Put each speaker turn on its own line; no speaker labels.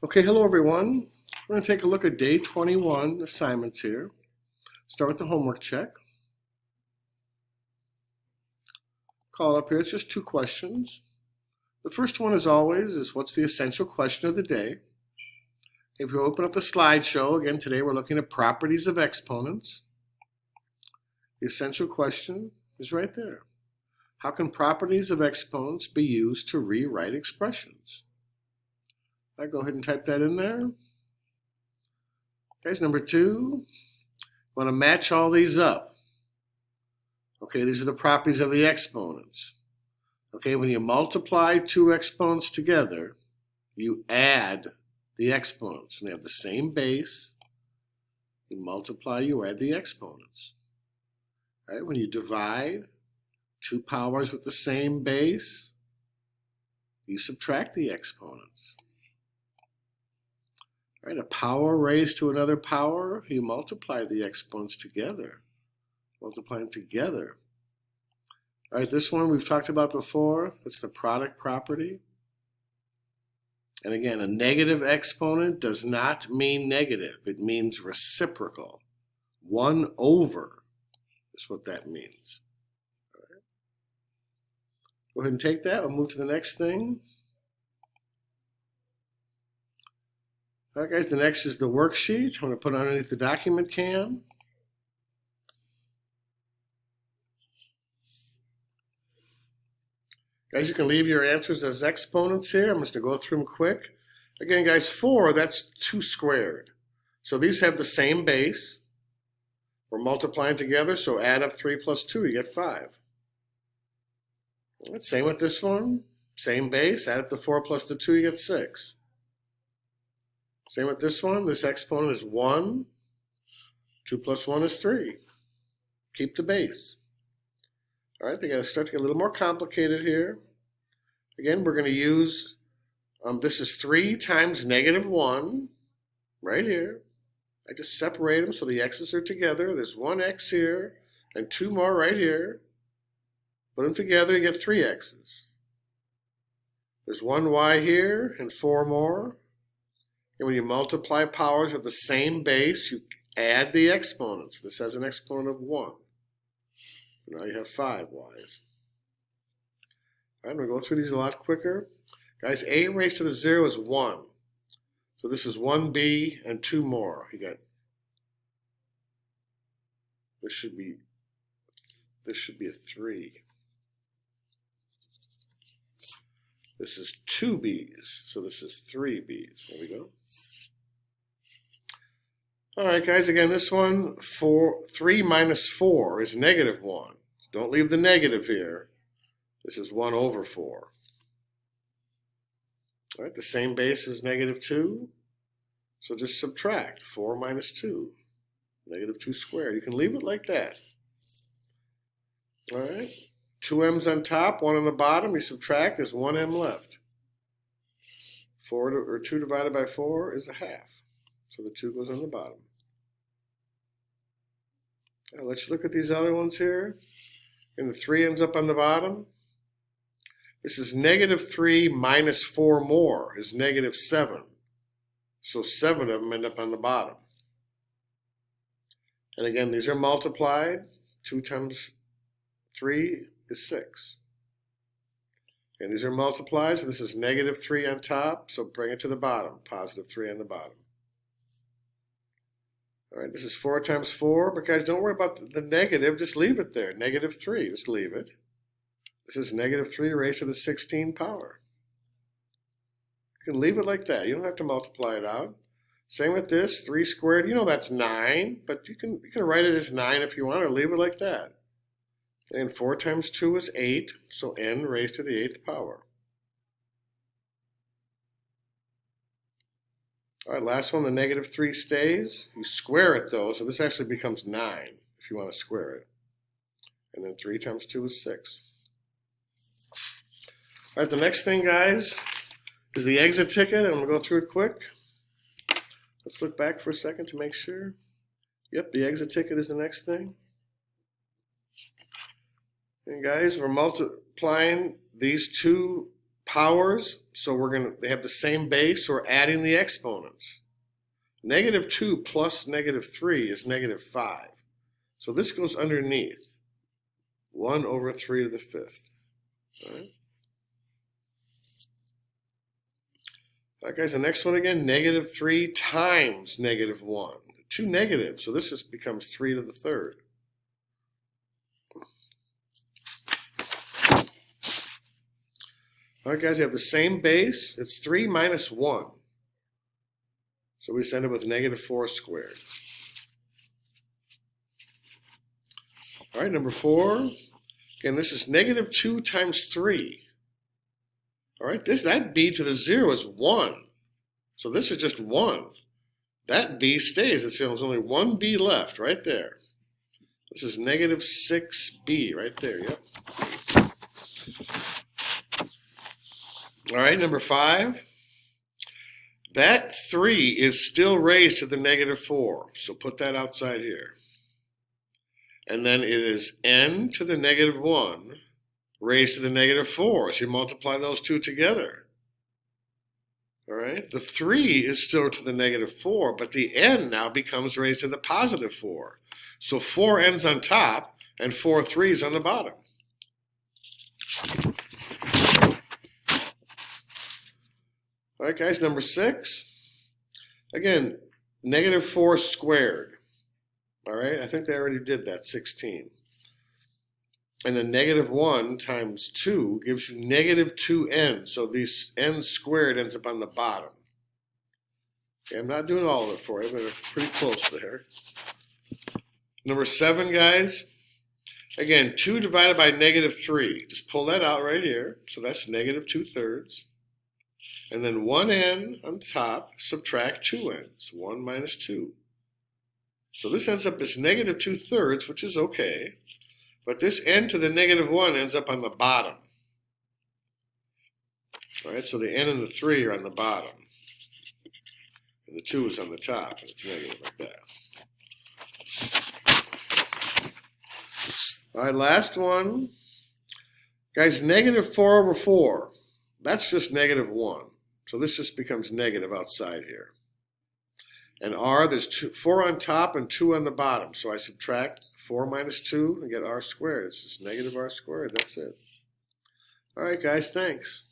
Okay, hello everyone. We're going to take a look at day 21 assignments here. Start with the homework check. Call it up here. It's just two questions. The first one, as always, is what's the essential question of the day? If you open up the slideshow, again, today we're looking at properties of exponents. The essential question is right there. How can properties of exponents be used to rewrite expressions? I go ahead and type that in there. Guys, number two, want to match all these up. Okay, these are the properties of the exponents. Okay, when you multiply two exponents together, you add the exponents. When they have the same base, you multiply, you add the exponents. Right? When you divide two powers with the same base, you subtract the exponents. Right, a power raised to another power, you multiply the exponents together. Multiply them together. All right, this one we've talked about before. It's the product property. And again, a negative exponent does not mean negative. It means reciprocal. 1 over is what that means. All right. Go ahead and take that. We'll move to the next thing. All right, guys, the next is the worksheet. I'm going to put it underneath the document cam. Guys, you can leave your answers as exponents here. I'm just going to go through them quick. Again, guys, 4, that's 2 squared. So these have the same base. We're multiplying together, so add up 3 plus 2, you get 5. All right, same with this one. Same base, add up the 4 plus the 2, you get 6. Same with this one. This exponent is 1. 2 plus 1 is 3. Keep the base. All right, they got to start to get a little more complicated here. Again, we're going to use, this is 3 times negative 1 right here. I just separate them so the x's are together. There's 1 x here and 2 more right here. Put them together, you get 3 x's. There's 1 y here and 4 more. And when you multiply powers of the same base, you add the exponents. This has an exponent of 1. Now you have 5 y's. All right, I'm going to go through these a lot quicker. Guys, a raised to the 0 is 1. So this is 1b and 2 more. You got, this should be a 3. This is 2 b's, so this is 3 b's. There we go. All right, guys, again, this one, 3 minus 4 is negative 1. So don't leave the negative here. This is 1 over 4. All right, the same base is negative 2. So just subtract 4 minus 2, negative 2 squared. You can leave it like that. All right, 2 m's on top, 1 on the bottom. You subtract, there's 1 m left. 2 divided by 4 is a half. So the 2 goes on the bottom. Now let's look at these other ones here. And the 3 ends up on the bottom. This is negative 3 minus 4 more is negative 7. So 7 of them end up on the bottom. And again, these are multiplied. 2 times 3 is 6. And these are multiplied, so this is negative 3 on top, so bring it to the bottom, positive 3 on the bottom. All right, this is 4 times 4, but guys, don't worry about the negative, just leave it there. Negative 3, just leave it. This is negative 3 raised to the 16 power. You can leave it like that. You don't have to multiply it out. Same with this, 3 squared. You know that's 9, but you can write it as 9 if you want, or leave it like that. And 4 times 2 is 8, so n raised to the 8th power. All right, last one, the negative 3 stays. You square it, though, so this actually becomes 9 if you want to square it. And then 3 times 2 is 6. All right, the next thing, guys, is the exit ticket. I'm going to go through it quick. Let's look back for a second to make sure. Yep, the exit ticket is the next thing. And guys, we're multiplying these two powers, so they have the same base, so we're adding the exponents. Negative 2 plus negative 3 is negative 5. So this goes underneath. 1 over 3 to the 5th. All right. All right, guys, the next one again, negative 3 times negative 1. 2 negatives, so this just becomes 3 to the 3rd. All right, guys, you have the same base. It's 3 minus 1. So we just end up with negative 4 squared. All right, number 4. Again, this is negative 2 times 3. All right, that b to the 0 is 1. So this is just 1. That b stays. There's only one b left right there. This is negative 6b right there, yep. All right, number 5. That 3 is still raised to the negative 4. So put that outside here. And then it is n to the negative 1 raised to the negative 4. So you multiply those two together. All right, the 3 is still to the negative 4, but the n now becomes raised to the positive 4. So 4 n's on top and 4 3's on the bottom. All right, guys, number 6. Again, negative 4 squared. All right, I think they already did that, 16. And then negative 1 times 2 gives you negative 2n. So these n squared ends up on the bottom. Okay, I'm not doing all of it for you, but it's pretty close there. Number 7, guys. Again, 2 divided by negative 3. Just pull that out right here. So that's negative 2/3. And then 1n on top, subtract 2n's. 1 minus 2. So this ends up as negative 2/3, which is okay. But this n to the negative 1 ends up on the bottom. All right, so the n and the 3 are on the bottom. And the 2 is on the top, and it's negative like that. All right, last one. Guys, negative 4 over 4. That's just negative 1. So this just becomes negative outside here. And r, there's 4 on top and 2 on the bottom. So I subtract 4 minus 2 and get r squared. It's just negative r squared. That's it. All right, guys, thanks.